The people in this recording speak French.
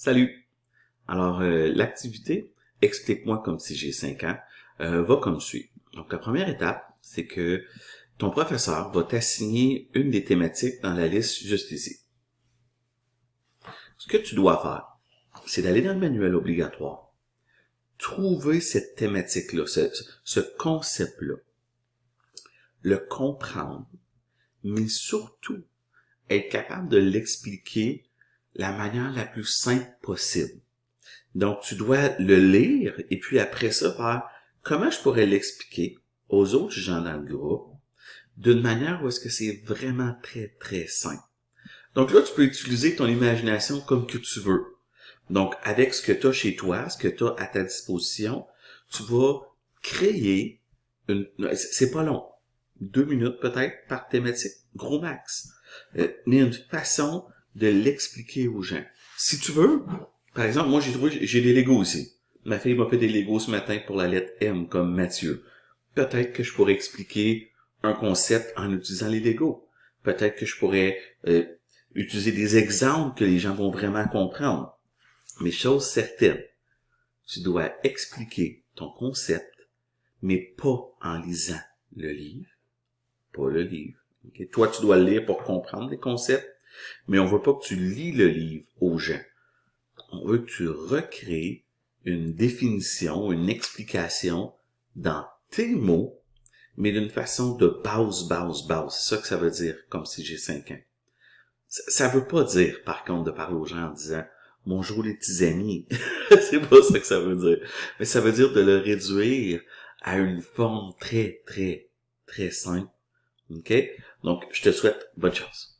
Salut! Alors, l'activité Explique-moi comme si j'ai 5 ans va comme suit. Donc, la première étape, c'est que ton professeur va t'assigner une des thématiques dans la liste juste ici. Ce que tu dois faire, c'est d'aller dans le manuel obligatoire, trouver cette thématique-là, ce concept-là, le comprendre, mais surtout être capable de l'expliquer de la manière la plus simple possible. Donc, tu dois le lire et puis après ça, faire comment je pourrais l'expliquer aux autres gens dans le groupe d'une manière où est-ce que c'est vraiment très, très simple. Donc là, tu peux utiliser ton imagination comme que tu veux. Donc, avec ce que tu as chez toi, ce que tu as à ta disposition, tu vas créer c'est pas long, 2 minutes peut-être par thématique, gros max. Mais une façon de l'expliquer aux gens. Si tu veux, par exemple, moi j'ai des Legos ici. Ma fille m'a fait des Legos ce matin pour la lettre M comme Mathieu. Peut-être que je pourrais expliquer un concept en utilisant les Legos. Peut-être que je pourrais utiliser des exemples que les gens vont vraiment comprendre. Mais chose certaine, tu dois expliquer ton concept, mais pas en lisant le livre. Pas le livre. Okay? Toi, tu dois le lire pour comprendre les concepts, mais on veut pas que tu lis le livre aux gens. On veut que tu recrées une définition, une explication dans tes mots, mais d'une façon de base. C'est ça que ça veut dire, comme si j'ai 5 ans. Ça veut pas dire, par contre, de parler aux gens en disant « Bonjour les petits amis ». C'est pas ça que ça veut dire. Mais ça veut dire de le réduire à une forme très, très, très simple. OK? Donc, je te souhaite bonne chance.